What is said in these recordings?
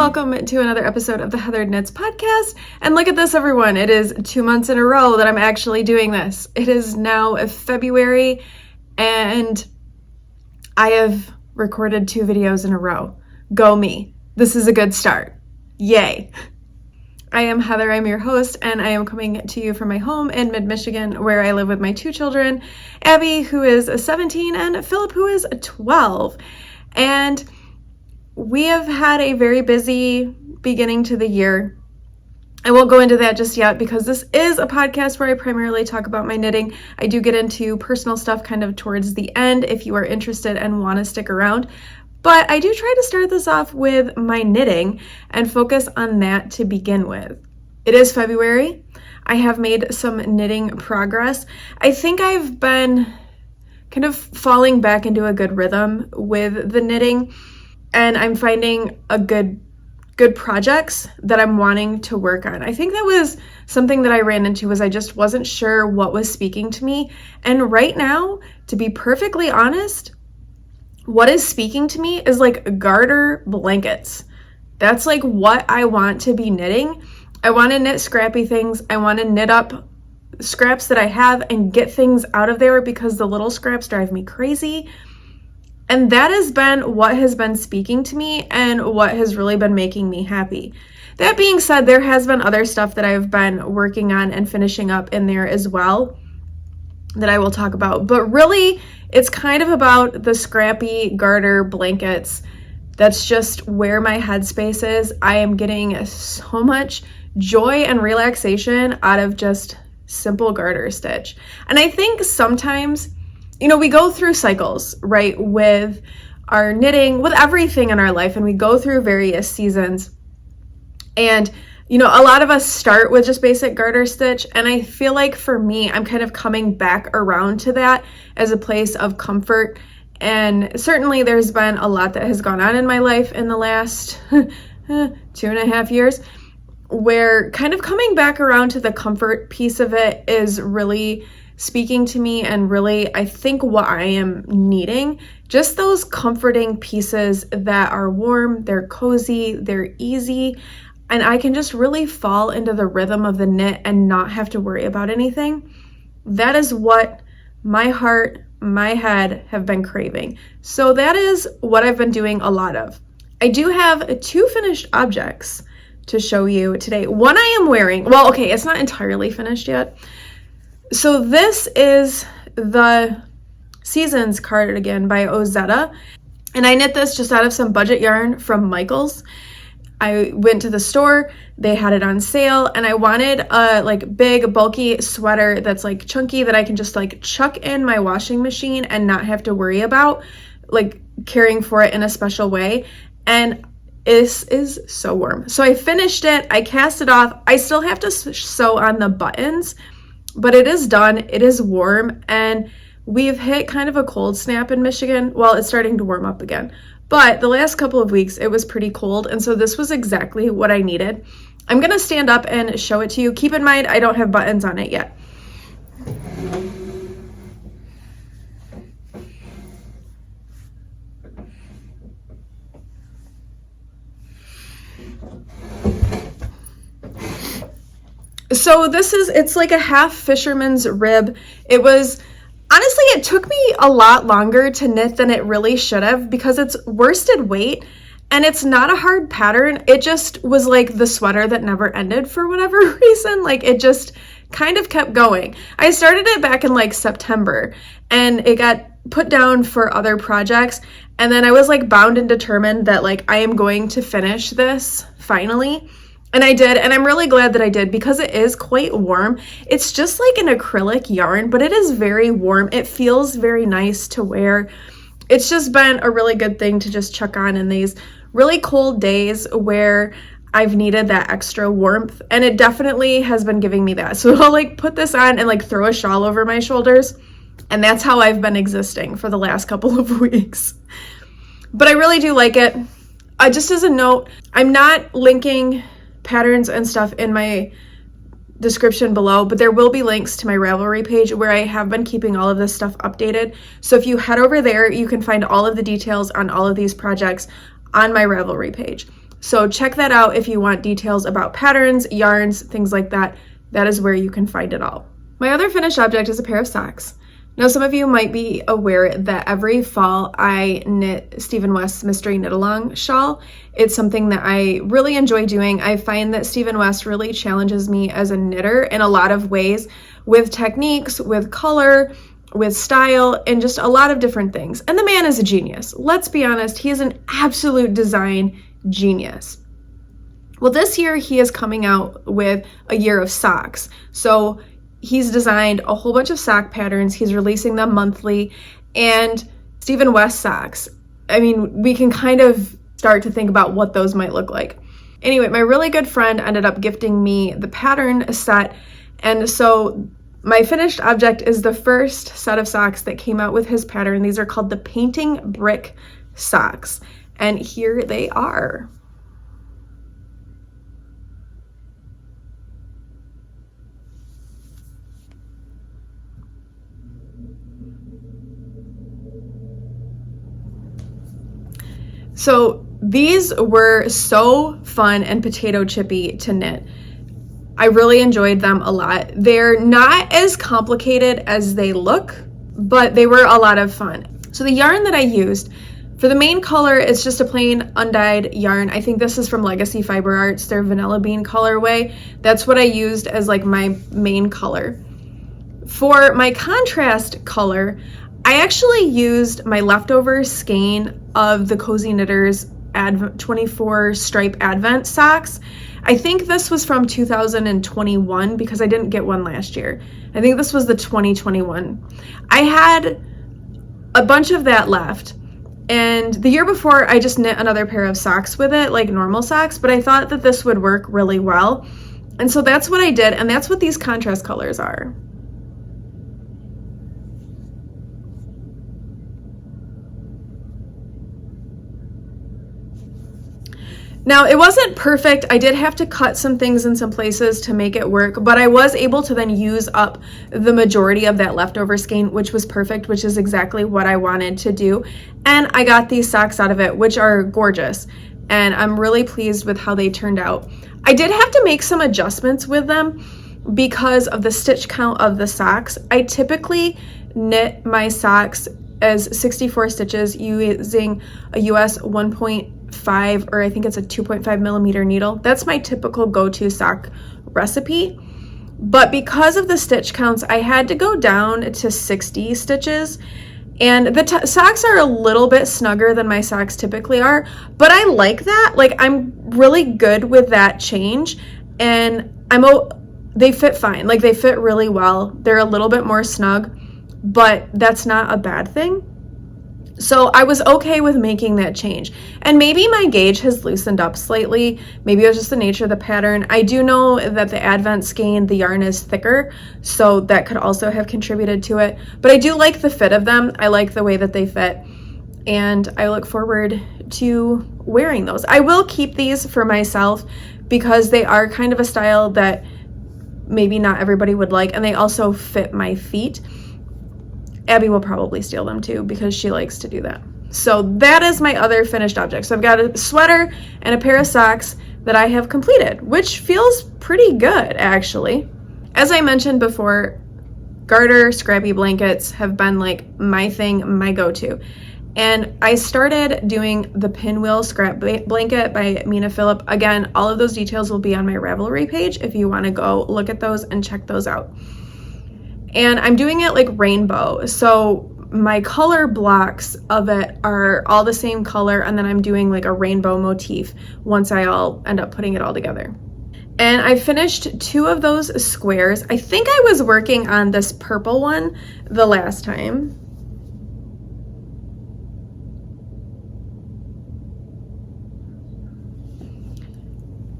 welcome to another episode of the Heathered Knitz podcast. And look at this, everyone. It is 2 months in a row that I'm actually doing this. It is now February, and I have recorded 2 videos in a row. Go me. This is a good start. Yay. I am Heather, I'm your host, and I am coming to you from my home in mid-Michigan, where I live with my 2 children, Abby, who is 17, and Philip, who is 12. And we have had a very busy beginning to the year. I won't go into that just yet because this is a podcast where I primarily talk about my knitting. I do get into personal stuff kind of towards the end if you are interested and want to stick around. But I do try to start this off with my knitting and focus on that to begin with. It is February. I have made some knitting progress. I think I've been kind of falling back into a good rhythm with the knitting, and I'm finding a good projects that I'm wanting to work on. I think that was something that I ran into, was I just wasn't sure what was speaking to me. And right now, to be perfectly honest, what is speaking to me is like garter blankets. That's like what I want to be knitting. I want to knit scrappy things. I want to knit up scraps that I have and get things out of there because the little scraps drive me crazy. And that has been what has been speaking to me and what has really been making me happy. That being said, there has been other stuff that I've been working on and finishing up in there as well that I will talk about. But really, it's kind of about the scrappy garter blankets. That's just where my headspace is. I am getting so much joy and relaxation out of just simple garter stitch. And I think sometimes, we go through cycles, right, with our knitting, with everything in our life, and we go through various seasons. And, a lot of us start with just basic garter stitch, and I feel like for me, I'm kind of coming back around to that as a place of comfort. And certainly there's been a lot that has gone on in my life in the last 2.5 years, where kind of coming back around to the comfort piece of it is really speaking to me and really, I think, what I am needing. Just those comforting pieces that are warm, they're cozy, they're easy, and I can just really fall into the rhythm of the knit and not have to worry about anything. That is what my heart, my head have been craving. So that is what I've been doing a lot of. I do have 2 finished objects to show you today. One I am wearing, well, okay, it's not entirely finished yet. So this is the Seasons cardigan by Ozetta, and I knit this just out of some budget yarn from Michaels. I went to the store, they had it on sale, and I wanted a big bulky sweater that's chunky that I can just chuck in my washing machine and not have to worry about caring for it in a special way. And this is so warm. So I finished it, I cast it off. I still have to sew on the buttons, but it is done. It is warm, and we've hit kind of a cold snap in Michigan. Well, it's starting to warm up again, but the last couple of weeks it was pretty cold, and so this was exactly what I needed. I'm gonna stand up and show it to you. Keep in mind, I don't have buttons on it yet. So it's like a half fisherman's rib. It took me a lot longer to knit than it really should have because it's worsted weight and it's not a hard pattern. It just was like the sweater that never ended for whatever reason. It just kind of kept going. I started it back in September, and it got put down for other projects. And then I was bound and determined that I am going to finish this finally. And I did, and I'm really glad that I did because it is quite warm. It's just like an acrylic yarn, but it is very warm. It feels very nice to wear. It's just been a really good thing to just chuck on in these really cold days where I've needed that extra warmth, and it definitely has been giving me that. So I'll put this on and throw a shawl over my shoulders, and that's how I've been existing for the last couple of weeks. But I really do like it. Just as a note, I'm not linking patterns and stuff in my description below, but there will be links to my Ravelry page where I have been keeping all of this stuff updated. So if you head over there, you can find all of the details on all of these projects on my Ravelry page. So check that out if you want details about patterns, yarns, things like that. That is where you can find it all. My other finished object is a pair of socks. Now, some of you might be aware that every fall I knit Stephen West's Mystery Knit Along shawl. It's something that I really enjoy doing. I find that Stephen West really challenges me as a knitter in a lot of ways, with techniques, with color, with style, and just a lot of different things. And the man is a genius. Let's be honest, he is an absolute design genius. Well, this year he is coming out with a year of socks. So he's designed a whole bunch of sock patterns. He's releasing them monthly. And Stephen West socks, I mean, we can kind of start to think about what those might look like. Anyway, my really good friend ended up gifting me the pattern set. And so my finished object is the first set of socks that came out with his pattern. These are called the Painting Brick socks. And here they are. So these were so fun and potato chippy to knit. I really enjoyed them a lot. They're not as complicated as they look, but they were a lot of fun. So the yarn that I used for the main color, it's just a plain undyed yarn. I think this is from Legacy Fiber Arts, their Vanilla Bean colorway. That's what I used as like my main color. For my contrast color, I actually used my leftover skein of the Cozy Knitters 24 stripe Advent socks. I think this was from 2021 because I didn't get one last year. I think this was the 2021. I had a bunch of that left. And the year before, I just knit another pair of socks with it, like normal socks, but I thought that this would work really well. And so that's what I did, and that's what these contrast colors are. Now, it wasn't perfect. I did have to cut some things in some places to make it work, but I was able to then use up the majority of that leftover skein, which was perfect, which is exactly what I wanted to do. And I got these socks out of it, which are gorgeous. And I'm really pleased with how they turned out. I did have to make some adjustments with them because of the stitch count of the socks. I typically knit my socks as 64 stitches using a US 1.5, or I think it's a 2.5 millimeter needle. That's my typical go-to sock recipe. But because of the stitch counts, I had to go down to 60 stitches. And the socks are a little bit snugger than my socks typically are, but I like that. Like, I'm really good with that change, and they fit fine. Like, they fit really well. They're a little bit more snug, but that's not a bad thing. So I was okay with making that change. And maybe my gauge has loosened up slightly. Maybe it was just the nature of the pattern. I do know that the Advent skein, the yarn is thicker, so that could also have contributed to it. But I do like the fit of them. I like the way that they fit, and I look forward to wearing those. I will keep these for myself because they are kind of a style that maybe not everybody would like, and they also fit my feet. Abby will probably steal them too because she likes to do that. So that is my other finished object. So I've got a sweater and a pair of socks that I have completed, which feels pretty good actually. As I mentioned before, garter scrappy blankets have been like my thing, my go-to. And I started doing the Pinwheel Scrap Blanket by Mina Phillip. Again, all of those details will be on my Ravelry page if you want to go look at those and check those out. And I'm doing it like rainbow. So my color blocks of it are all the same color, and then I'm doing like a rainbow motif once I'll end up putting it all together. And I finished 2 of those squares. I think I was working on this purple one the last time.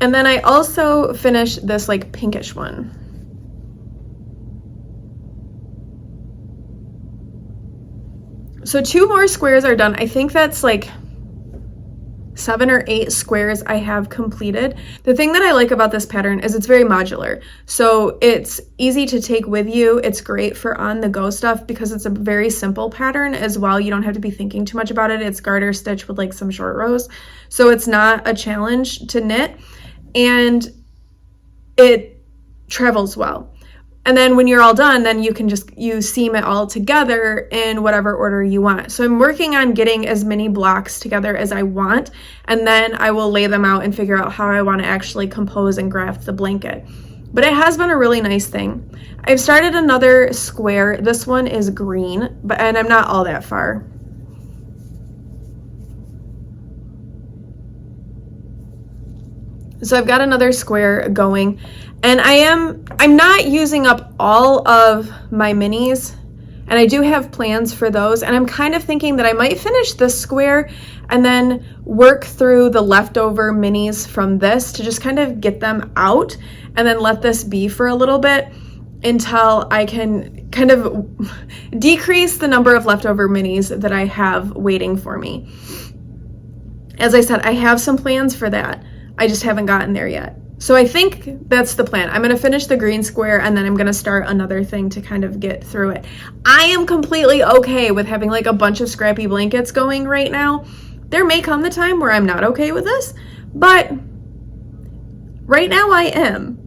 And then I also finished this like pinkish one. So 2 more squares are done. I think that's like 7 or 8 squares I have completed. The thing that I like about this pattern is it's very modular. So it's easy to take with you. It's great for on-the-go stuff because it's a very simple pattern as well. You don't have to be thinking too much about it. It's garter stitch with like some short rows. So it's not a challenge to knit, and it travels well. And then when you're all done, then you seam it all together in whatever order you want. So I'm working on getting as many blocks together as I want, and then I will lay them out and figure out how I want to actually compose and graft the blanket. But it has been a really nice thing. I've started another square. This one is green, and I'm not all that far. So I've got another square going, and I'm not using up all of my minis, and I do have plans for those, and I'm kind of thinking that I might finish this square and then work through the leftover minis from this to just kind of get them out and then let this be for a little bit until I can kind of decrease the number of leftover minis that I have waiting for me. As I said, I have some plans for that. I just haven't gotten there yet. So I think that's the plan. I'm going to finish the green square, and then I'm going to start another thing to kind of get through it. I am completely okay with having like a bunch of scrappy blankets going right now. There may come the time where I'm not okay with this, but right now I am.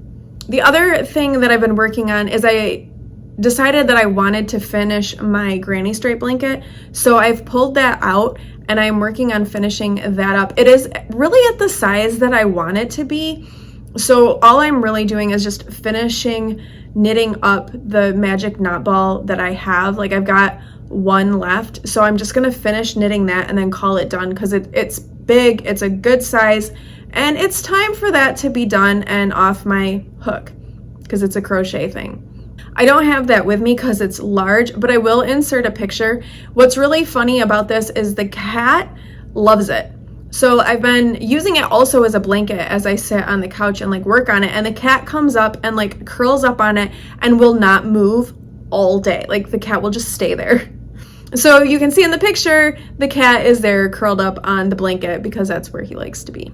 The other thing that I've been working on is I decided that I wanted to finish my granny stripe blanket. So I've pulled that out, and I'm working on finishing that up. It is really at the size that I want it to be. So all I'm really doing is just finishing knitting up the magic knot ball that I have. Like I've got one left. So I'm just gonna finish knitting that and then call it done because it's big, it's a good size, and it's time for that to be done and off my hook because it's a crochet thing. I don't have that with me because it's large, but I will insert a picture. What's really funny about this is the cat loves it. So I've been using it also as a blanket as I sit on the couch and like work on it, and the cat comes up and like curls up on it and will not move all day. Like the cat will just stay there. So you can see in the picture, the cat is there curled up on the blanket because that's where he likes to be.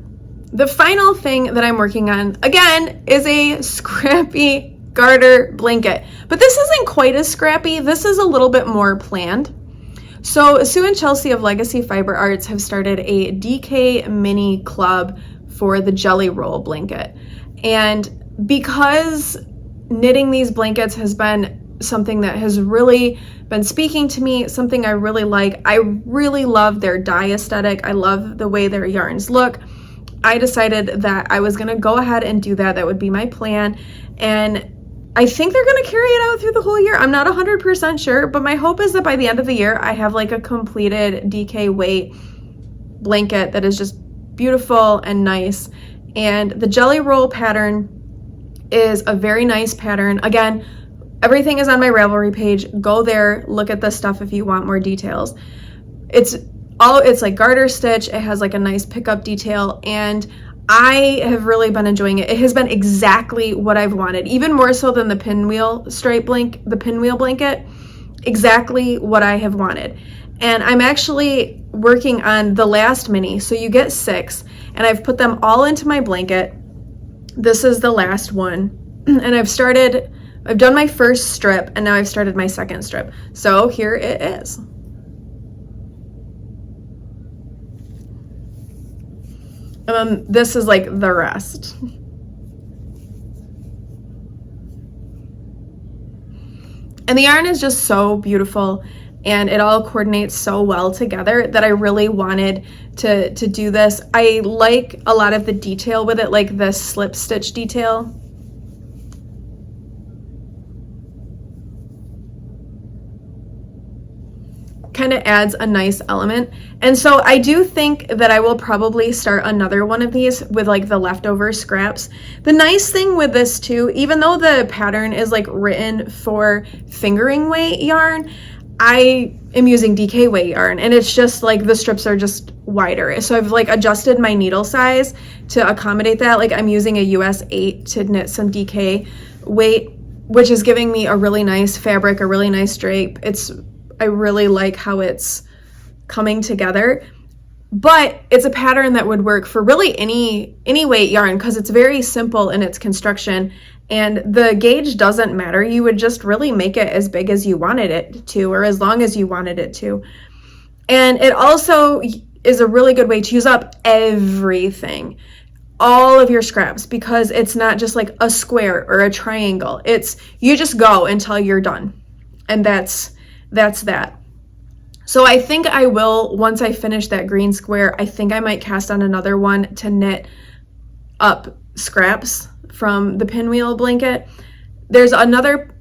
The final thing that I'm working on, again, is a scrappy garter blanket, but this isn't quite as scrappy. This is a little bit more planned. So Sue and Chelsea of Legacy Fiber Arts have started a DK mini club for the jelly roll blanket. And because knitting these blankets has been something that has really been speaking to me, something I really like, I really love their dye aesthetic. I love the way their yarns look. I decided that I was gonna go ahead and do that. That would be my plan. And I think they're going to carry it out through the whole year. I'm not 100% sure, but my hope is that by the end of the year, I have like a completed DK weight blanket that is just beautiful and nice. And the jelly roll pattern is a very nice pattern. Again, everything is on my Ravelry page. Go there, look at the stuff if you want more details. It's like garter stitch. It has like a nice pickup detail, and I have really been enjoying it. It has been exactly what I've wanted, even more so than the pinwheel blanket, exactly what I have wanted. And I'm actually working on the last mini. So you get 6, and I've put them all into my blanket. This is the last one. And I've done my first strip, and now I've started my second strip. So here it is. This is like the rest. And the yarn is just so beautiful, and it all coordinates so well together that I really wanted to do this. I like a lot of the detail with it, like the slip stitch detail. Kind of adds a nice element. And so I do think that I will probably start another one of these with like the leftover scraps. The nice thing with this too, even though the pattern is like written for fingering weight yarn, I am using DK weight yarn, and it's just like the strips are just wider. So I've like adjusted my needle size to accommodate that. Like I'm using a US 8 to knit some DK weight, which is giving me a really nice fabric, a really nice drape. I really like how it's coming together. But it's a pattern that would work for really any weight yarn because it's very simple in its construction, and the gauge doesn't matter. You would just really make it as big as you wanted it to, or as long as you wanted it to. And it also is a really good way to use up everything, all of your scraps, because it's not just like a square or a triangle. It's you just go until you're done, and that's that. So I think I will, once I finish that green square, I think I might cast on another one to knit up scraps from the pinwheel blanket. There's another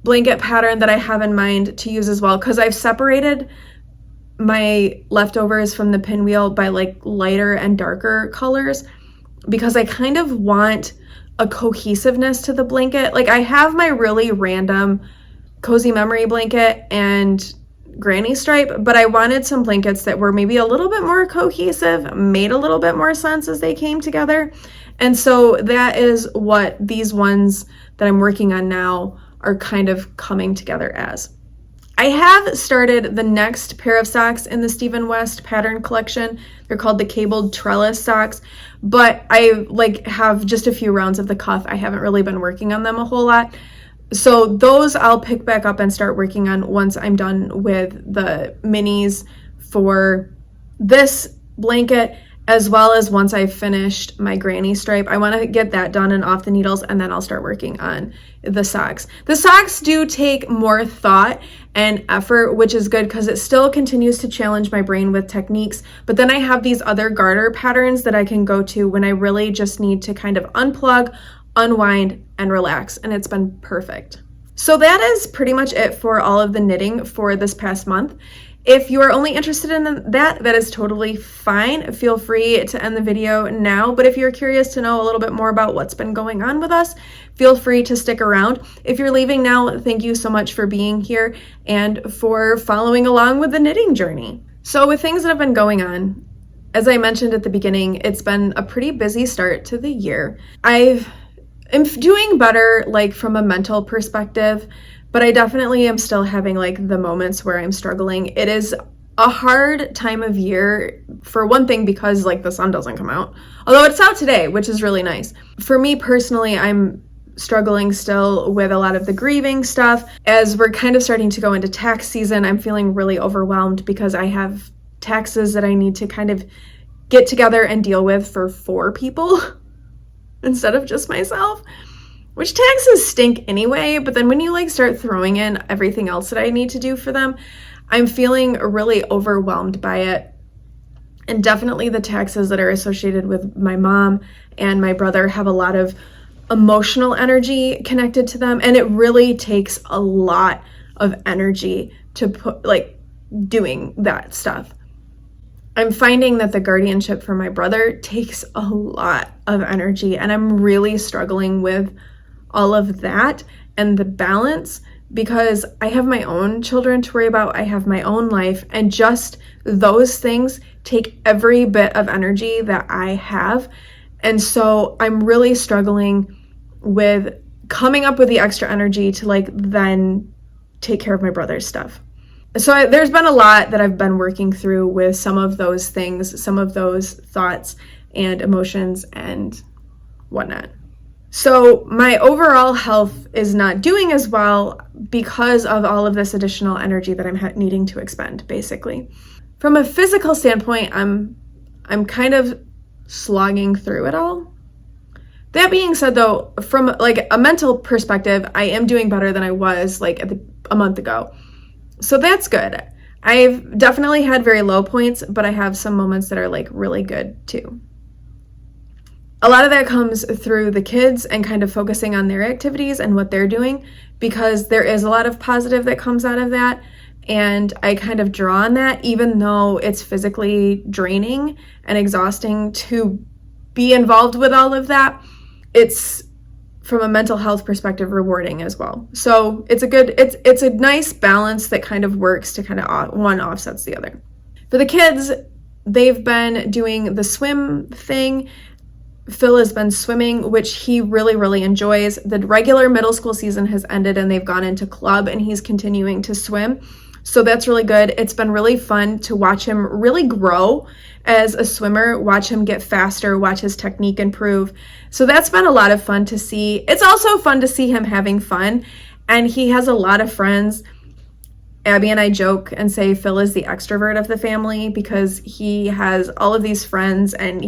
blanket pattern that I have in mind to use as well, because I've separated my leftovers from the pinwheel by like lighter and darker colors, because I kind of want a cohesiveness to the blanket. Like I have my really random cozy memory blanket and granny stripe, but I wanted some blankets that were maybe a little bit more cohesive, made a little bit more sense as they came together. And so that is what these ones that I'm working on now are kind of coming together as. I have started the next pair of socks in the Stephen West pattern collection. They're called the cabled trellis socks, but I have just a few rounds of the cuff. I haven't really been working on them a whole lot. So those I'll pick back up and start working on once I'm done with the minis for this blanket, as well as once I've finished my granny stripe. I want to get that done and off the needles, and then I'll start working on the socks. The socks do take more thought and effort, which is good because it still continues to challenge my brain with techniques. But then I have these other garter patterns that I can go to when I really just need to kind of unplug, unwind, and relax, and it's been perfect. So that is pretty much it for all of the knitting for this past month. If you are only interested in that is totally fine. Feel free to end the video now, but if you're curious to know a little bit more about what's been going on with us, feel free to stick around. If you're leaving now, thank you so much for being here and for following along with the knitting journey. So with things that have been going on, as I mentioned at the beginning, it's been a pretty busy start to the year. I'm doing better from a mental perspective, but I definitely am still having the moments where I'm struggling. It is a hard time of year, for one thing, because the sun doesn't come out, although it's out today, which is really nice. For me personally, I'm struggling still with a lot of the grieving stuff. As we're kind of starting to go into tax season, I'm feeling really overwhelmed because I have taxes that I need to kind of get together and deal with for 4 people instead of just myself. Which taxes stink anyway, but then when you start throwing in everything else that I need to do for them, I'm feeling really overwhelmed by it. And definitely the taxes that are associated with my mom and my brother have a lot of emotional energy connected to them, and it really takes a lot of energy to put doing that stuff. I'm finding that the guardianship for my brother takes a lot of energy, and I'm really struggling with all of that and the balance because I have my own children to worry about. I have my own life, and just those things take every bit of energy that I have. And so I'm really struggling with coming up with the extra energy to then take care of my brother's stuff. So there's been a lot that I've been working through with some of those things, some of those thoughts and emotions and whatnot. So my overall health is not doing as well because of all of this additional energy that I'm needing to expend, basically. From a physical standpoint, I'm kind of slogging through it all. That being said, though, from a mental perspective, I am doing better than I was a month ago. So that's good. I've definitely had very low points, but I have some moments that are really good too. A lot of that comes through the kids and kind of focusing on their activities and what they're doing, because there is a lot of positive that comes out of that. And I kind of draw on that, even though it's physically draining and exhausting to be involved with all of that. It's, from a mental health perspective, rewarding as well. So it's a nice balance that kind of works to kind of one offsets the other. For the kids, they've been doing the swim thing. Phil has been swimming, which he really, really enjoys. The regular middle school season has ended and they've gone into club, and he's continuing to swim. So that's really good. It's been really fun to watch him really grow as a swimmer, watch him get faster, watch his technique improve. So that's been a lot of fun to see. It's also fun to see him having fun, and he has a lot of friends. Abby and I joke and say Phil is the extrovert of the family because he has all of these friends, and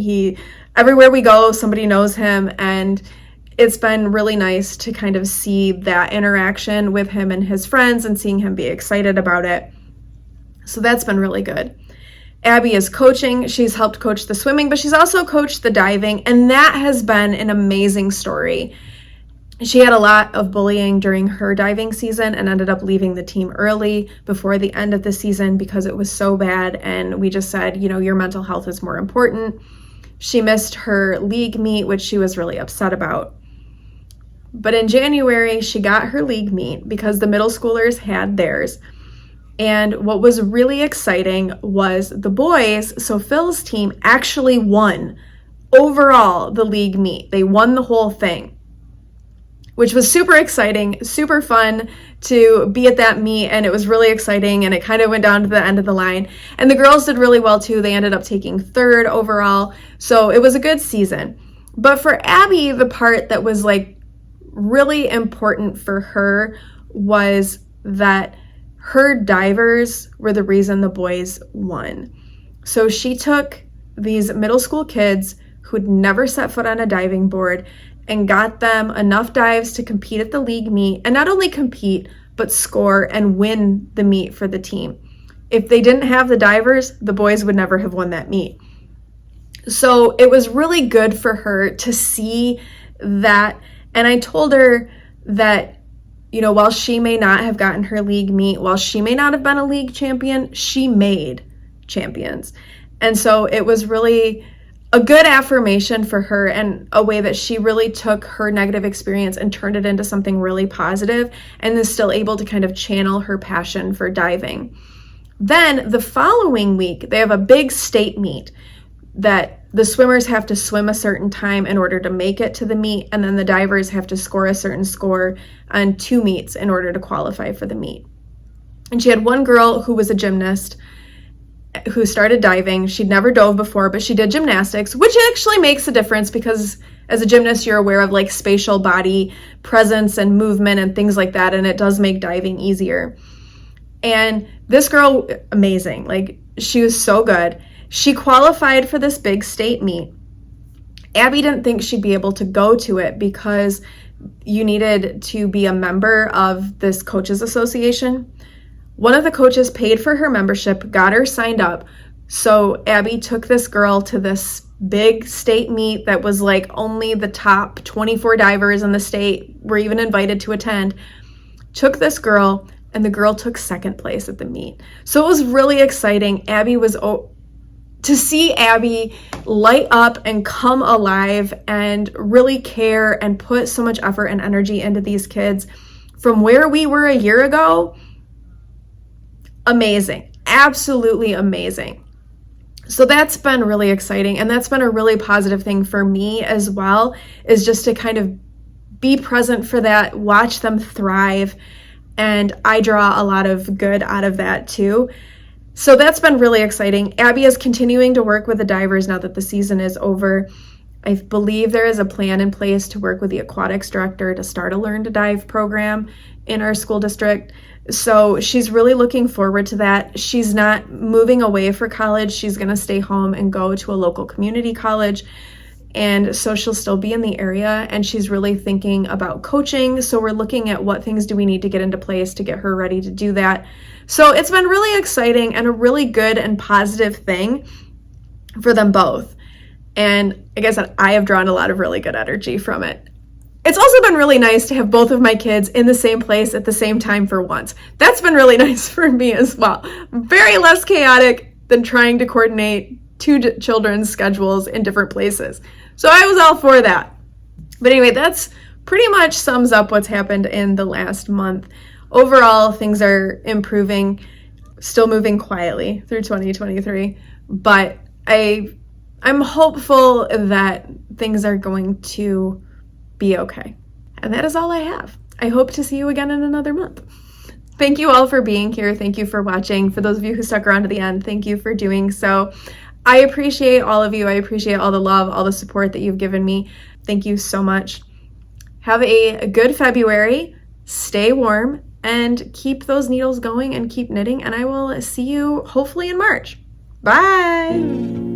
everywhere we go, somebody knows him, and it's been really nice to kind of see that interaction with him and his friends and seeing him be excited about it. So that's been really good. Abby is coaching. She's helped coach the swimming, but she's also coached the diving, and that has been an amazing story. She had a lot of bullying during her diving season and ended up leaving the team early before the end of the season because it was so bad, and we just said, your mental health is more important. She missed her league meet, which she was really upset about. But in January, she got her league meet because the middle schoolers had theirs. And what was really exciting was the boys, so Phil's team actually won overall the league meet. They won the whole thing, which was super exciting, super fun to be at that meet, and it was really exciting, and it kind of went down to the end of the line. And the girls did really well too. They ended up taking 3rd overall, so it was a good season. But for Abby, the part that was really important for her was that her divers were the reason the boys won. So she took these middle school kids who'd never set foot on a diving board and got them enough dives to compete at the league meet, and not only compete, but score and win the meet for the team. If they didn't have the divers, the boys would never have won that meet. So it was really good for her to see that. And I told her that, while she may not have gotten her league meet, while she may not have been a league champion, she made champions. And so it was really a good affirmation for her, and a way that she really took her negative experience and turned it into something really positive, and is still able to kind of channel her passion for diving. Then the following week, they have a big state meet that the swimmers have to swim a certain time in order to make it to the meet, and then the divers have to score a certain score on 2 meets in order to qualify for the meet. And she had one girl who was a gymnast who started diving. She'd never dove before, but she did gymnastics, which actually makes a difference because as a gymnast, you're aware of spatial body presence and movement and things like that, and it does make diving easier. And this girl, amazing. She was so good. She qualified for this big state meet. Abby didn't think she'd be able to go to it because you needed to be a member of this coaches association. One of the coaches paid for her membership, got her signed up. So Abby took this girl to this big state meet that was only the top 24 divers in the state were even invited to attend. Took this girl, and the girl took 2nd place at the meet. So it was really exciting. To see Abby light up and come alive and really care and put so much effort and energy into these kids from where we were a year ago, amazing, absolutely amazing. So that's been really exciting, and that's been a really positive thing for me as well, is just to kind of be present for that, watch them thrive, and I draw a lot of good out of that too. So that's been really exciting. Abby is continuing to work with the divers now that the season is over. I believe there is a plan in place to work with the aquatics director to start a Learn to Dive program in our school district. So she's really looking forward to that. She's not moving away for college. She's going to stay home and go to a local community college. And so she'll still be in the area, and she's really thinking about coaching. So we're looking at what things do we need to get into place to get her ready to do that. So it's been really exciting and a really good and positive thing for them both. And like I said, I have drawn a lot of really good energy from it. It's also been really nice to have both of my kids in the same place at the same time for once. That's been really nice for me as well. Very less chaotic than trying to coordinate 2 children's schedules in different places. So I was all for that. But anyway, that's pretty much sums up what's happened in the last month. Overall, things are improving, still moving quietly through 2023, but I'm hopeful that things are going to be okay. And that is all I have. I hope to see you again in another month. Thank you all for being here. Thank you for watching. For those of you who stuck around to the end, thank you for doing so. I appreciate all of you. I appreciate all the love, all the support that you've given me. Thank you so much. Have a good February. Stay warm and keep those needles going and keep knitting. And I will see you hopefully in March. Bye.